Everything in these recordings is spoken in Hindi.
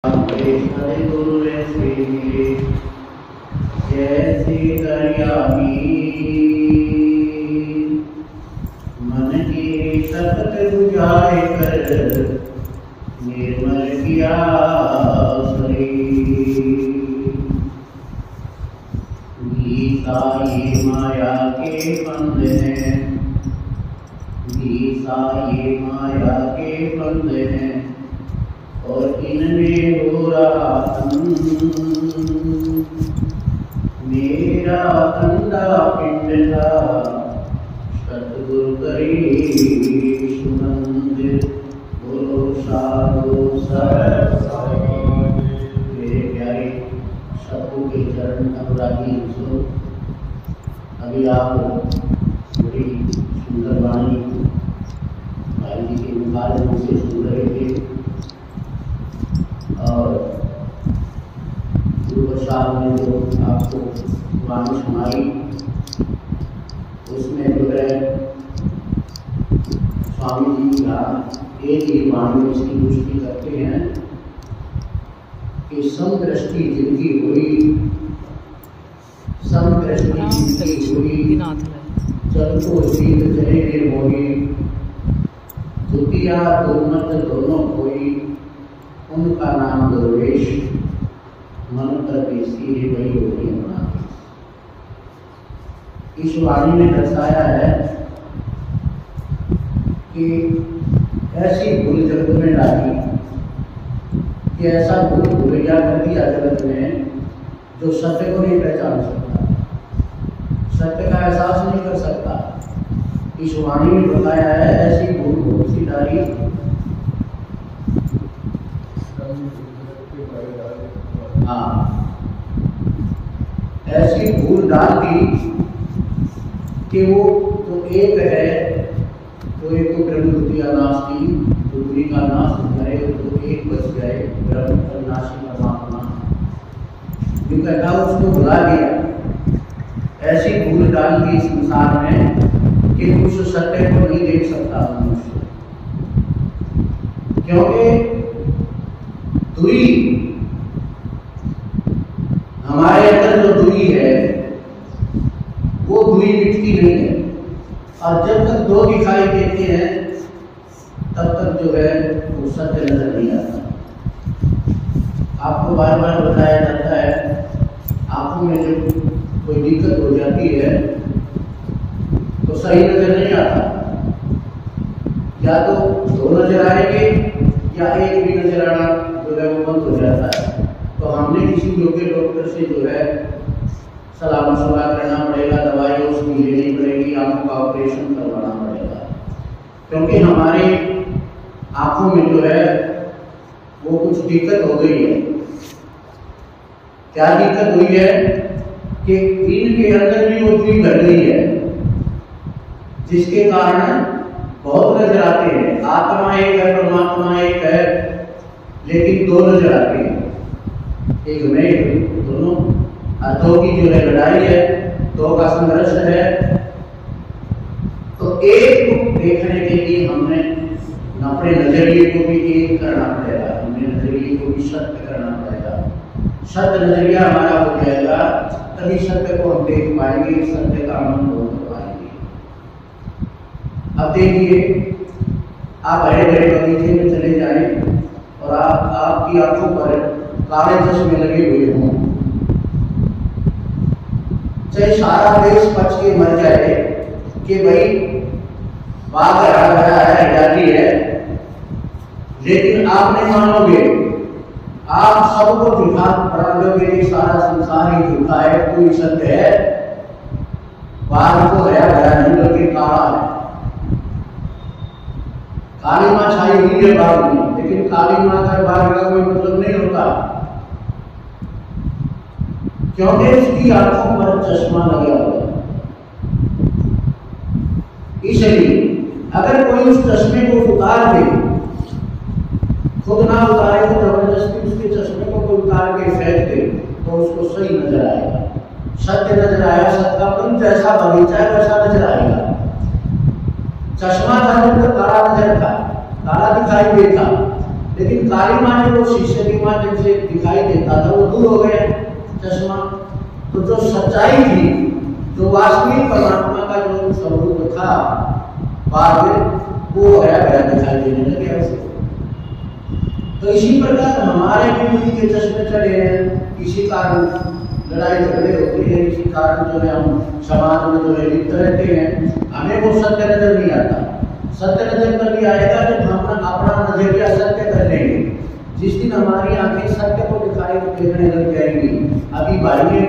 हरे गुरु ऐसे जैसे दरिया मन की तपत बुझाए कर निर्मल किया शरीर। गीता ये माया के बंध हैं, गीता ये माया के बंध हैं और इनमें हो रहा मेरा कंधा पिंड था सतगुरु करी सुनंद बोलो साधु मेरे प्यारे सबको के चरण अनुरागी सुनो। अभी आप बड़ी सुंदर वाणी भाई जी के मुखारबिन से सुन रहे थे और गुरु साहब ने जो आपको वाणी सुनाई उसमें जो है स्वामी जी का एक ही वाणी में इसकी पुष्टि करते हैं कि समदृष्टि जिनकी हुई, समदृष्टि जिनकी हुई जब तो शीत चले होगी, द्वितीया दुर्मत दोनों कोई उनका नाम दुर्वेश मन कर देसी है वही होगी बना। इस वाणी में दर्शाया है कि ऐसी भूल जगत में डाली कि ऐसा भूल भूलिया कर दिया जगत में जो सत्य को नहीं पहचान सकता, सत्य का एहसास नहीं कर सकता। इस वाणी में बताया है ऐसी भूल बहुत सी डाली ऐसी भूल डाल दी कि वो तो एक है तो एक को ब्रह्म द्वितीया नाश की दूसरी का नाश करे तो एक बच गए ब्रह्म अविनाशी परमात्मा जो कहता उसको भुला दिया। ऐसी भूल डाल दी संसार में कि उस सत्य को नहीं देख सकता मनुष्य, क्योंकि दुई हमारे अंदर जो दुई है वो दुई मिटती नहीं है और जब तक दो दिखाई देते हैं तब तक जो है वो सत्य नजर नहीं आता। आपको बार बार बताया जाता है आंखों में जब कोई दिक्कत हो जाती है तो सही नजर नहीं आता, या तो दो नजर आएंगे या एक भी नजर आना जो है वो बंद हो जाता है। तो हमने किसी योग्य डॉक्टर से जो है सलाह मशवरा करना पड़ेगा, दवाई उसकी लेनी पड़ेगी, आंखों का ऑपरेशन करवाना पड़ेगा, क्योंकि हमारे आंखों में जो है वो कुछ दिक्कत हो गई है। क्या दिक्कत हुई है कि इनके अंदर भी वो दुई घट गई है जिसके कारण बहुत नजर आते हैं। आत्मा एक है परमात्मा एक है लेकिन दो नजर आते हैं, एक में दोनों दो की जो है लड़ाई है, दो का संघर्ष है। तो एक को देखने के लिए हमने अपने नजरिए को भी एक करना पड़ेगा, अपने नजरिए को भी सत्य करना पड़ेगा। सत्य नजरिया हमारा हो जाएगा तभी सत्य को हम देख पाएंगे, सत्य का अनुभव कर पाएंगे। अब देखिए आप बड़े बड़े बगीचे में चले जाएं और आपकी आंखों पर काले चश्मे लगे हुए हों, चाहे सारा देश पच के मर जाए कि भाई बाघ हरा भरा है, हरियाली है, लेकिन आप नहीं मानोगे, आप सबको झूठा पकड़ोगे कि सारा संसार ही झूठा है, कोई सत्य है। बाघ को हरा भरा नहीं बल्कि काला है, काली माँ छाई हुई है बाघ में, लेकिन काली माँ का बाघ का कोई मतलब नहीं होता, क्योंकि उसकी आंखों पर चश्मा लगा हुआ है। इसलिए अगर कोई उस चश्मे को उतार दे, खुद ना उतारे तो जबरदस्ती उसके चश्मे को कोई उतार के फेंक दे तो उसको सही नजर आएगा, सत्य नजर आएगा। सत्यापन जैसा बगीचा है वैसा नजर आएगा। चश्मा था जब काला नजर था, काला दिखाई देता, लेकिन काली माँ ने वो शीशे की माँ जब दूर हो गया चश्मा। तो जो सच्चाई थी, जो वास्तविक परमात्मा का जो स्वरूप था बाद में, वो गया दिखाई देने लगे ऐसे। तो इसी प्रकार हमारे भी बुद्धि के चश्मे चढ़े हैं, इसी कारण लड़ाई झगड़े होते हैं, इसी कारण जो है हम समाज में जो है लिप्त रहते हैं। हमें वो सत्य नजर नहीं आता। सत्य नजर तभी आएगा जब हम अपना नजरिया सत्य कर लेंगे। जिस दिन हमारी आंखें सत्य को दिखाई देखने लग जाएंगी। अभी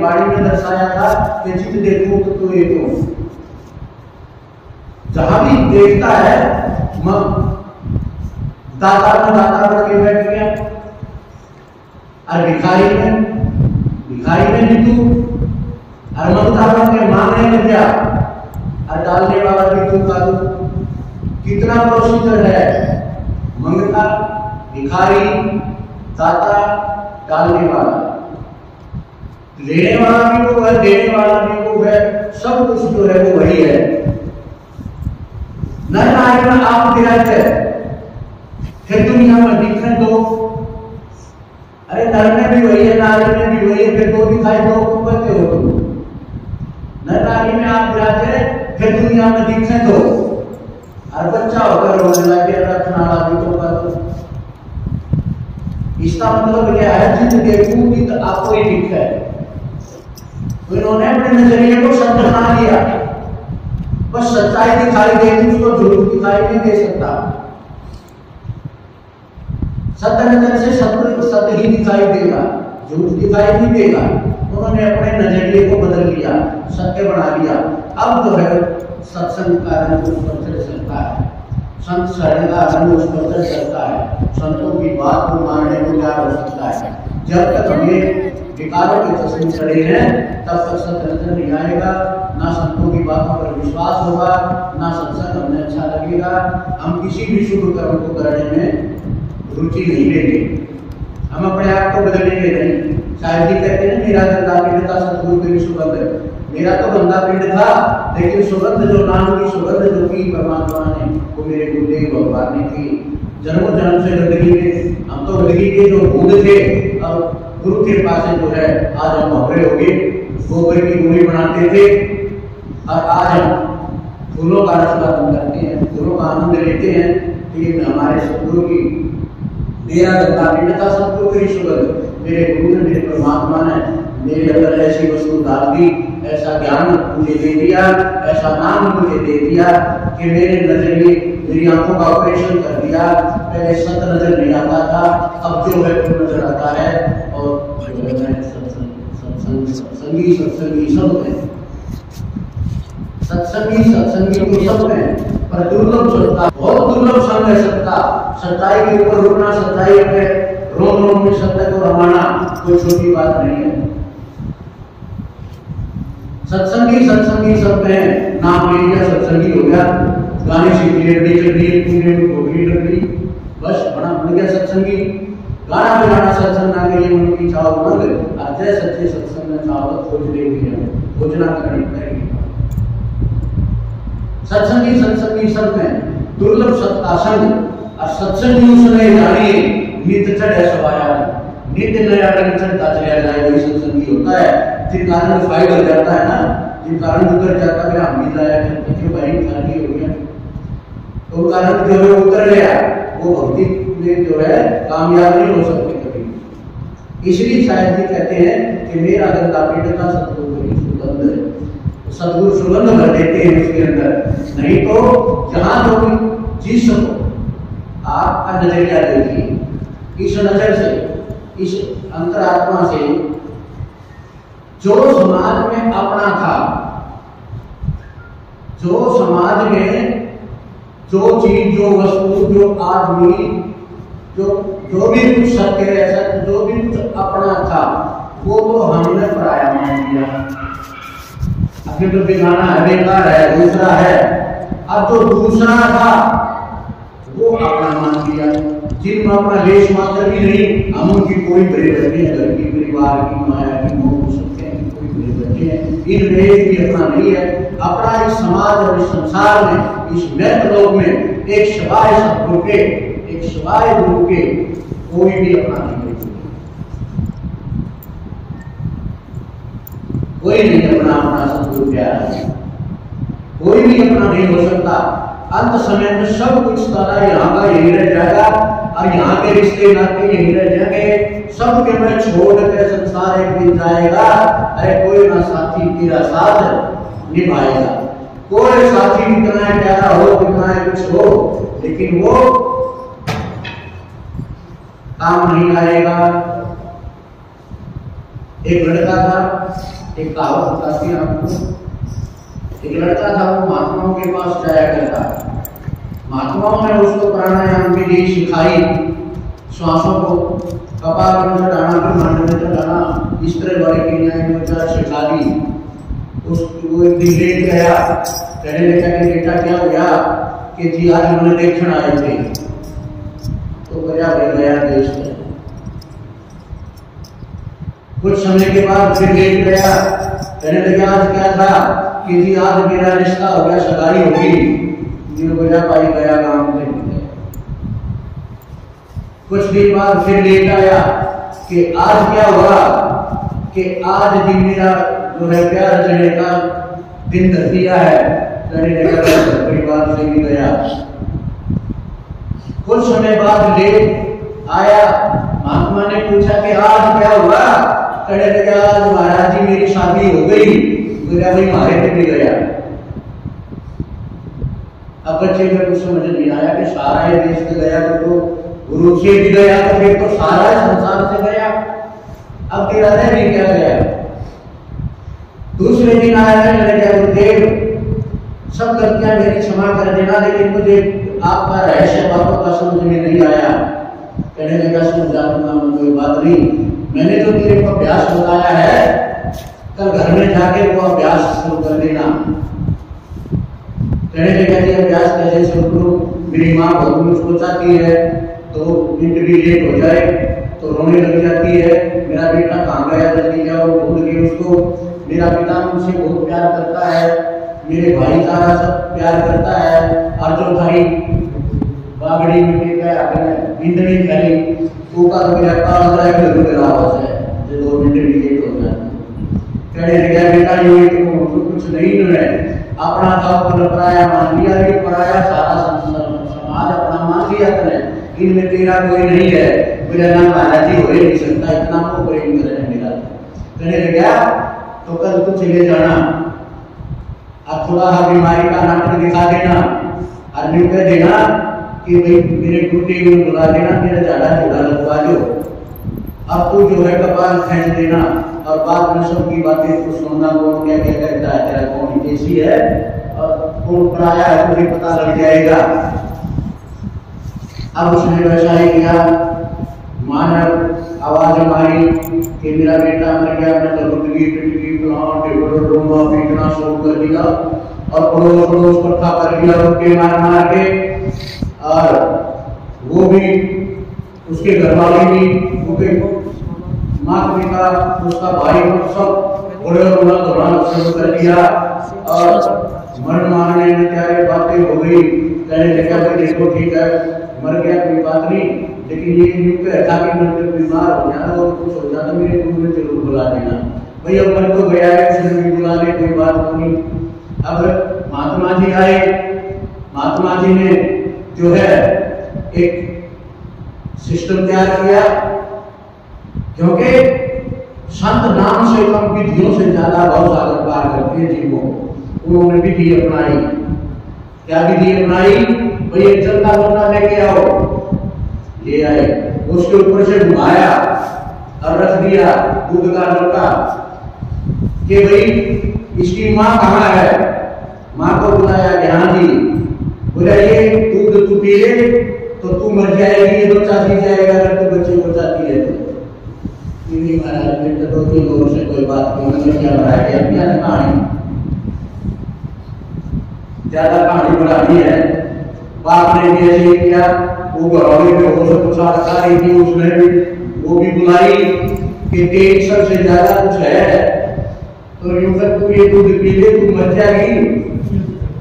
बाड़ी में दर्शाया था कि जित देखो तो एक जहां भी देखता है दाता में दाता बन के बैठ गया, और भिखारी में नीतू, और ममता बन के मांगने लग गया, और डालने वाला नीतू का कितना प्रोसीजर है। मंगता, भिखारी, दाता, डालने वाला, लेने वाला भी वो है, देने वाला भी वो है, सब कुछ जो है वो वही है। नर नारी में आप विराज है, फिर दुनिया में दिखने दो। अरे नर में भी वही है, नारी में भी वही है, फिर दो दिखाई दो को कहते हो तुम। नर नारी में आप विराज है, फिर दुनिया में दिखने दो, और बच्चा होकर रोने लगे, रखना भी तो कर। इसका मतलब क्या है, जित देखूं कि तो आपको ही दिख है। तो इन्होंने अपने नजरिए को सत्य बना लिया, बस सच्चाई दिखाई देगी, उसको झूठ दिखाई नहीं दे सकता। सत्य नजर से सत्य ही दिखाई देगा, झूठ दिखाई नहीं देगा। उन्होंने अपने नजरिए को बदल लिया, सत्य बना लिया। अब जो है सत्संग का रंग उस पर चढ़ सकता है, संत शरण का रंग उस पर चढ़ सकता है, संतों की बात को मानने को तैयार हो सकता है। जब तक हमें विकारों के चश्मे चढ़े हैं, तब तक सत्य नजर नहीं आएगा, ना संतों की बातों पर विश्वास होगा, ना सत्संग हमें अच्छा लगेगा। हम किसी भी शुभ कर्म को करने में रुचि नहीं लेंगे, हम अपने आप को बदलेंगे नहीं। शायद ही कहते हैं मेरा गंदा पिंड था सतगुरु की सुगंध है। मेरा तो गंदा पिंड था, लेकिन सुगंध जो नाम की सुगंध जो की परमात्मा ने, वो मेरे गुरुदेव भगवान ने की। जन्मों जन्म से गंदगी में, हम तो गंदगी के जो बूंद थे, और गुरु के पास जो है आज हम भवरे हो गए। गोबर की गोली बनाते थे, और आज हम फूलों का रसदान करते हैं, फूलों का आनंद लेते हैं। ये हमारे सतगुरु की मेरा गंदा पिंड था सतगुरु की सुगंध। मेरे गुरु ने, मेरे परमात्मा ने मेरे अंदर ऐसी वस्तु डाल दी, ऐसा ज्ञान मुझे दे दिया, ऐसा नाम मुझे दे दिया कि मेरे नजरिए, मेरी आंखों का ऑपरेशन कर दिया। पहले सत्य नजर नहीं आता था, अब जो है वो नजर आता है। और सत्संगी सब है, सत्संगी तो सब है, पर दुर्लभ सत्ता, बहुत दुर्लभ संग है सत्ता। सच्चाई के ऊपर रुकना, सच्चाई पे रोम रोम में सत्य को रमाना कोई छोटी बात नहीं है। सत्संगी सब में नाम ले लिया, सत्संगी हो गया, गाने से क्लियरली चल रही है, पूरे में गोगरी लग रही, बस बन गया सत्संगी। गाना बजाना सत्संग ना करिए, मन की चाव मंग, अजय सच्चे सत्संग में चाव खोज ले हुई, खोजना करनी पड़ेगी। सत्संगी सब में दुर्लभ सत्ता संग, और सत्संगी उसने जानिए नित्य चढ़े सवाया, नित्य नया रंग चढ़ता चला जाए, वही सत्संगी होता है। जिन कारण फायदा हो जाता है ना, जिन कारण उतर जाता है, हम भी लाया क्यों भाई खाली हो गया, तो कारण जो है उतर गया, वो भक्ति में जो है कामयाब नहीं हो सकते कभी। इसलिए शायद जी कहते हैं कि मेरा गंदा पिंड था सतगुरु की सुगंध है। सतगुरु सुगंध भर देते हैं उसके अंदर। नहीं तो जहां जो भी चीज को आपका नजरिया देखिए, इस नजर से, इस अंतरात्मा से, जो समाज में अपना था, जो समाज में जो चीज, जो वस्तु, जो आदमी, जो भी कुछ सत्य है, जो भी कुछ अपना था, वो तो हमने पराया मान लिया। अभी तो बिगाना है, बेकार है, दूसरा है। अब जो दूसरा था वो अपना मान लिया, जिनमें अपना लेश मात्र भी नहीं। हम उनकी कोई बड़े बच्चे हैं, घर की, परिवार की, माया की, मोह सकते हैं, कोई बड़े बच्चे हैं, इनमें भी अपना नहीं है। अपना इस समाज और इस संसार में, इस नैत लोक में एक शिवाय सतगुरु के, एक शिवाय गुरु के कोई भी अपना नहीं है। कोई नहीं अपना अपना सतगुरु प्यारा है, कोई भी अपना नहीं हो सकता। अंत समय में सब कुछ सारा यहाँ का यही रह जाएगा और यहाँ के रिश्ते नाते यही रह जाएंगे। सब के मैं छोड़ के संसार एक दिन जाएगा। अरे कोई ना साथी तेरा साथ निभाएगा, कोई साथी कितना प्यारा हो कितना कुछ हो, लेकिन वो काम नहीं आएगा। एक लड़का था, एक कहावत बताती है आपको। एक लड़का था, वो महात्माओं के पास जाया करता। महात्माओं ने उसको प्राणायाम की विधि सिखाई, श्वासों को कपाल में चढ़ाना, ब्रह्मांड में चढ़ाना, इस तरह बड़े क्रियाएं मुझे सिखा दी। उसको एक दिन लेट गया, कहने लगा कि बेटा क्या हो गया? कि जी आज मैंने देखने आए थे। तो गया देश में। कुछ समय के बाद फिर लेट गया, कहने लगा आज क्या था? कि जी आज मेरा रिश्ता हो गया, सगाई होगी। भाई गया गांव में। कुछ दिन बाद फिर लेट आया कि आज क्या हुआ? कि आज दिन मेरा जो है प्यार चढ़ने का दिन धर दिया है। परिवार से भी गया। कुछ समय बाद लेट आया, महात्मा ने पूछा कि आज क्या हुआ? कहने लगा आज महाराज जी मेरी शादी हो गई। मेरा भाई मारे पे भी गया। अब बच्चे को कुछ समझ नहीं आया कि सारा ये देश से गया तो गुरु से भी गया, तो फिर तो सारा संसार से गया। अब तेरा रह भी क्या गया? दूसरे दिन आया, गुरुदेव सब गलतियां मेरी क्षमा कर देना, लेकिन मुझे आपका रहस्य बातों का समझ में नहीं आया। कहने लगा समझा दूंगा, कोई बात नहीं। मैंने जो तेरे को अभ्यास बताया है, कल घर में जाके वो अभ्यास शुरू कर देना। कहने लगा कि अभ्यास कैसे शुरू करूं? मेरी माँ बहुत मुझको चाहती है, तो मिनट भी लेट हो जाए तो रोने लग जाती है। मेरा बेटा कहाँ गया, जल्दी जाओ, भूल गई उसको। मेरा पिता मुझसे बहुत प्यार करता है, मेरे भाई सारा सब प्यार करता है। और जो भाई बागड़ी में गया इंद्री खरी ऊपर मेरा काल आवाज है जो 2 मिनट भी लेट हो जाए। कहने लगा बेटा ये तो कुछ नहीं है, अपना था पराया मान लिया, ये पराया सारा समाज अपना मान लिया तने, इनमें तेरा कोई नहीं है। मेरा नाम महाराज जी हो ही नहीं सकता, इतना को प्रेम करे मेरा। कहने लगा तो कल को चले जाना, अब थोड़ा सा बीमारी का नाटक दिखा देना और न्यू कह देना कि भाई मेरे टूटे में बुला देना, मेरा ज्यादा चूड़ा लगवा दो। अब तू जो है कपाल खींच देना और बाद में सबकी बातें को सुनना, कौन क्या क्या कहता है, तेरा कौन देसी है और कौन पराया है तुझे पता लग जाएगा। अब उसने वैसा ही किया। मानव आवाज मारी कि मेरा बेटा मर गया, मैं तो रुटगी पिटगी फलां टेबल डूंगा पीटना शुरू कर दिया और पड़ोस पड़ोस इकट्ठा कर दिया उनके मार मार के। और वो भी उसके घर वाले भी, उनके माता पिता, उसका भाई, सब बड़े रोना धोना शुरू कर दिया और मरण मारने में क्या बातें हो गई। कहने लगा भाई देखो ठीक है मर गया कोई बात नहीं, लेकिन ये युग ऐसा कि मैं बीमार हो जाता और कुछ हो जाता मेरे गुरु में जरूर बुला देना। भाई अब मर तो गया है, उसने भी बुला ले, कोई बात नहीं। अब महात्मा जी आए, महात्मा जी ने जो है एक सिस्टम तैयार किया, क्योंकि संत नाम से कम विधियों से ज्यादा बहुत सागर पार करते हैं जीवों को। उन्होंने विधि अपनाई। क्या विधि अपनाई? भाई एक चलता लोटा लेके आओ, ले आए, उसके ऊपर से घुमाया और रख दिया दूध का लोटा कि भाई इसकी माँ कहाँ है? माँ को बुलाया कि हाँ जी। बोला ये दूध तू पी ले तो तू मर जाएगी, ये बच्चा पी जाएगा अगर तू बच्चे को चाहती है तो। महाराज बेटा 2-3 लोगों से कोई बात नहीं, मैंने क्या बनाया क्या कहानी, ज्यादा कहानी बढ़ानी है। बाप ने भी ऐसे किया, वो घरवाली में हो सब कुछ रखा रही थी, उसने भी वो भी बुलाई कि तेज सबसे ज्यादा कुछ है तो यूं कर तू ये दूध पी ले तू मर जाएगी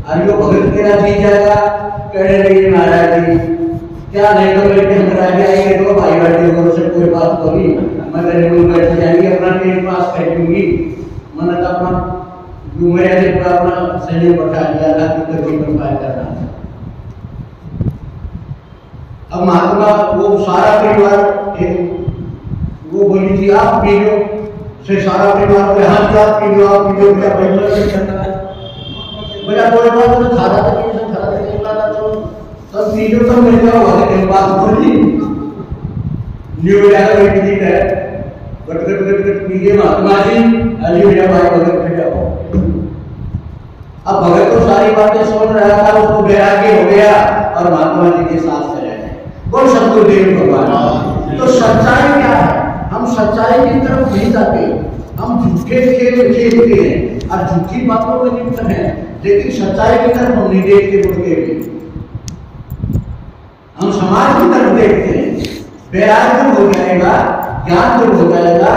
और यो भगत तेरा जी जाएगा। कहने लगे महाराज जी क्या नहीं तो लेके हम राज आएंगे तो भाई भाई से कोई बात करी, मैं तेरे को बैठ जाएंगी अपना तेरे पास फेंकूंगी, मैंने तो घूमरिया ने पूरा अपना सैन्य बैठा दिया था कि कभी कंपायर करना। अब महात्मा वो सारा परिवार वो बोली थी आप पी लो, से सारा परिवार को हाथ हाथ पी लो, आप पी लो, क्या परिवार करना है मेरा कोई बात तो खाना था कि मैं खाना से निकला था तो तब पी लो तो मिल गया वो के बात बोली न्यू यार कोई ठीक है बट पीए महात्मा जी अली मेरा भाई भगत फिर जाओ। अब भगत तो सारी बातें सुन रहा था, उसको वैराग्य हो गया और महात्मा जी के साथ चले गए। बोल सतगुरुदेव भगवान। तो सच्चाई क्या है? हम सच्चाई की तरफ नहीं जाते, हम झूठे खेल खेलते हैं और झूठी बातों में लिप्त हैं, लेकिन सच्चाई की तरफ हम नहीं देखते बोलते हुए, हम समाज की तरफ देखते हैं। वैराग्य हो जाएगा, ज्ञान जब हो जाएगा